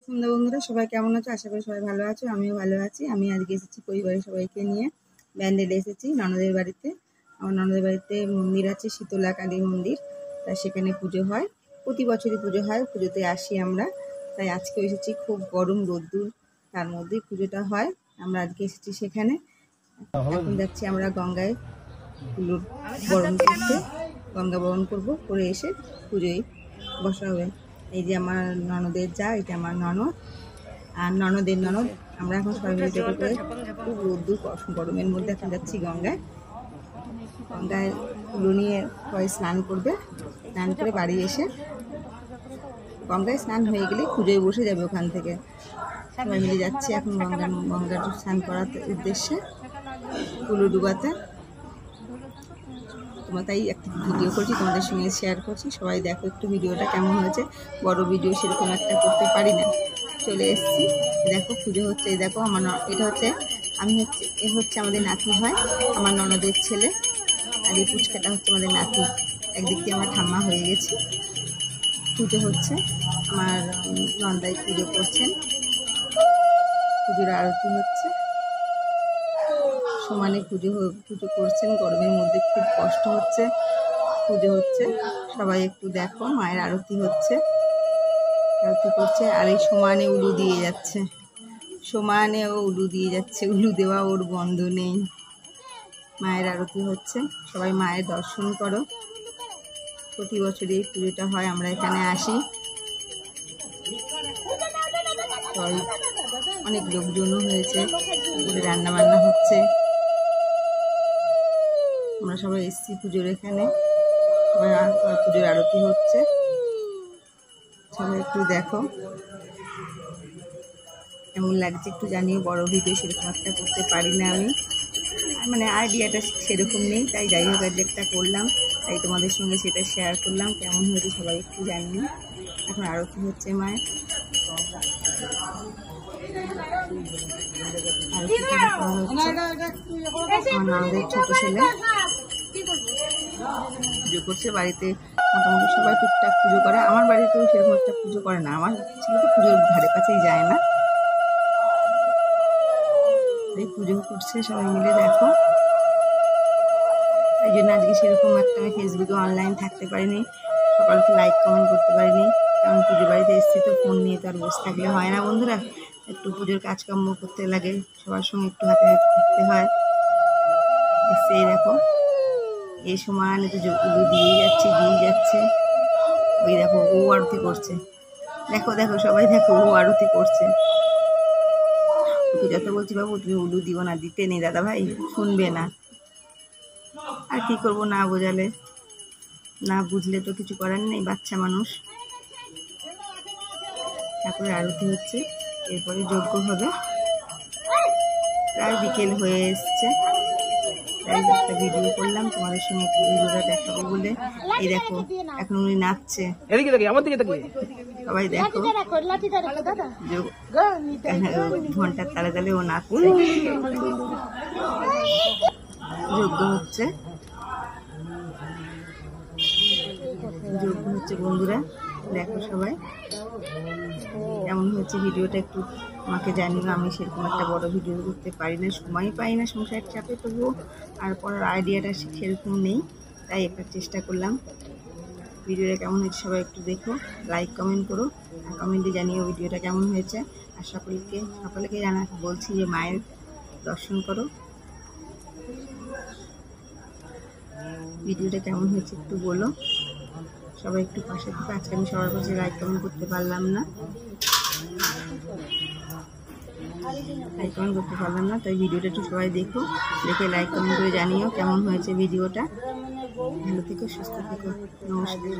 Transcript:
সন্ধ্যা বন্ধুরা, সবাই কেমন আছো? আশা করি সবাই ভালো আছো। আমিও ভালো আছি। আমি আজকে এসেছি পরিবারের সবাইকে নিয়ে ব্যান্ডেলে এসেছি ননদের বাড়িতে। আমার ননদের বাড়িতে মন্দির আছে, শীতলা কালী মন্দির। তাই সেখানে পুজো হয়, প্রতি বছরই পুজো হয়। পুজোতে আসি আমরা, তাই আজকেও এসেছি। খুব গরম রোদ্দুর, তার মধ্যেই পুজোটা হয়। আমরা আজকে এসেছি সেখানে। এখন যাচ্ছি আমরা গঙ্গায় তুলোর বরণ করতে। গঙ্গা বরণ করবো, করে এসে পুজোয় বসা হবে। এই যে আমার ননদের যা, এটা আমার ননদ আর ননদের ননদ। আমরা এখন সবাই মিলে টোটো করে, খুব রোদ্দুর গরমের মধ্যে এখন যাচ্ছি গঙ্গায়। গঙ্গায় তুলো নিয়ে সবাই স্নান করবে। স্নান করে বাড়ি এসে গঙ্গায় স্নান হয়ে গেলে পুজোয় বসে যাবে। ওখান থেকে সবাই মিলে যাচ্ছি এখন গঙ্গার স্নান করার উদ্দেশ্যে, তুলো ডুবাতে। তোমরা তাই একটা ভিডিও করছি, তোমাদের সঙ্গে শেয়ার করছি। সবাই দেখো একটু ভিডিওটা কেমন হয়েছে। বড় ভিডিও সেরকম একটা করতে পারি না। চলে এসেছি, দেখো পুজো হচ্ছে। এই দেখো আমার এটা হচ্ছে, এ হচ্ছে আমাদের নাতি হয়, আমার ননদের ছেলে। আর এই পুচকাটা হচ্ছে আমাদের নাতি। একদিক দিয়ে আমার ঠাম্মা হয়ে গেছি। পুজো হচ্ছে, আমার নন্দাই পুজো করছেন। পুজোর আরতি হচ্ছে, সমানে পুজো করছেন। গরমের মধ্যে খুব কষ্ট হচ্ছে। পুজো হচ্ছে, সবাই একটু দেখো। মায়ের আরতি হচ্ছে, আরতি করছে। আর এই সমানে উলু দিয়ে যাচ্ছে, সমানে ও উলু দিয়ে যাচ্ছে। উলু দেওয়া ওর বন্ধ নেই। মায়ের আরতি হচ্ছে, সবাই মায়ের দর্শন করো। প্রতি বছরই এই পুজোটা হয়, আমরা এখানে আসি। সবাই অনেক লোকজনও হয়েছে, রান্না বান্না হচ্ছে। আমরা সবাই এসছি পুজোর এখানে। পুজোর আরতি হচ্ছে, সবাই একটু দেখো কেমন লাগছে একটু জানিও। বড় ভিডিও সেরকম একটা করতে পারি না আমি, মানে আইডিয়াটা সেরকম নেই। তাই যাই হোক একটা করলাম, তাই তোমাদের সঙ্গে সেটা শেয়ার করলাম। কেমন হয়েছে সবাই একটু জানিও। এখন আরতি হচ্ছে মায়ের। আমার ননদের ছোট ছেলে পুজো করছে বাড়িতে। মোটামুটি সবাই টুকটাক পুজো করে। আমার বাড়িতেও সেরকম একটা পুজো করে না। আমার ছেলে তো পুজোর ধারে কাছেই যায় না। এই পুজো করছে সবাই মিলে, দেখো। এই জন্য আজকে সেরকম একটা আমি ফেসবুকে অনলাইন থাকতে পারিনি, সকালকে লাইক কমেন্ট করতে পারিনি। কারণ পুজো বাড়িতে এসেছি তো, ফোন নিয়ে তো আর বসে থাকলে হয় না বন্ধুরা। একটু পুজোর কাজকর্ম করতে লাগে, সবার সঙ্গে একটু হাতে হাতে থাকতে হয়। সেই দেখো এই সময় তো উলু দিয়ে যাচ্ছে। ওই দেখো ও আরতি করছে। দেখো দেখো সবাই দেখো, ও আরতি করছে। ওকে যত বলছি বাবু তুমি উলু দিও না, দিতে নেই দাদা ভাই, শুনবে না। আর কি করবো, না বোঝালে, না বুঝলে তো কিছু করার নেই, বাচ্চা মানুষ। তারপরে আরতি হচ্ছে, এরপরে যজ্ঞ হবে। প্রায় বিকেল হয়ে এসছে, তাই একটা ভিডিও করলাম তোমাদের সঙ্গে, ভিডিওটা দেখাবো বলে। এই দেখো এখন উনি নাচছে, সবাই দেখো। ঘন্টার তালে তালে ও নাচছে। যজ্ঞ হচ্ছে, বন্ধুরা দেখো সবাই কেমন হয়েছে ভিডিওটা একটু আমাকে জানিও। আমি সেরকম একটা বড় ভিডিও করতে পারি না, সময় পাই না সংসারের চাপে। তবুও আর পড়ার আইডিয়াটা সেরকম নেই, তাই একটা চেষ্টা করলাম। ভিডিওটা কেমন হয়েছে সবাই একটু দেখো, লাইক কমেন্ট করো, আর কমেন্টে জানিও ভিডিওটা কেমন হয়েছে। আর সকলকে বলছি যে মায়ের দর্শন করো। ভিডিওটা কেমন হয়েছে একটু বলো, সবাই একটু পাশে থেকে। আজকে আমি সবার কাছে লাইক কমেন্ট করতে পারলাম না, তাই ভিডিওটা একটু সবাই দেখো, দেখে লাইক কমেন্ট করে জানিও কেমন হয়েছে ভিডিওটা। ভালো থেকো, সুস্থ থেকো, নমস্কার।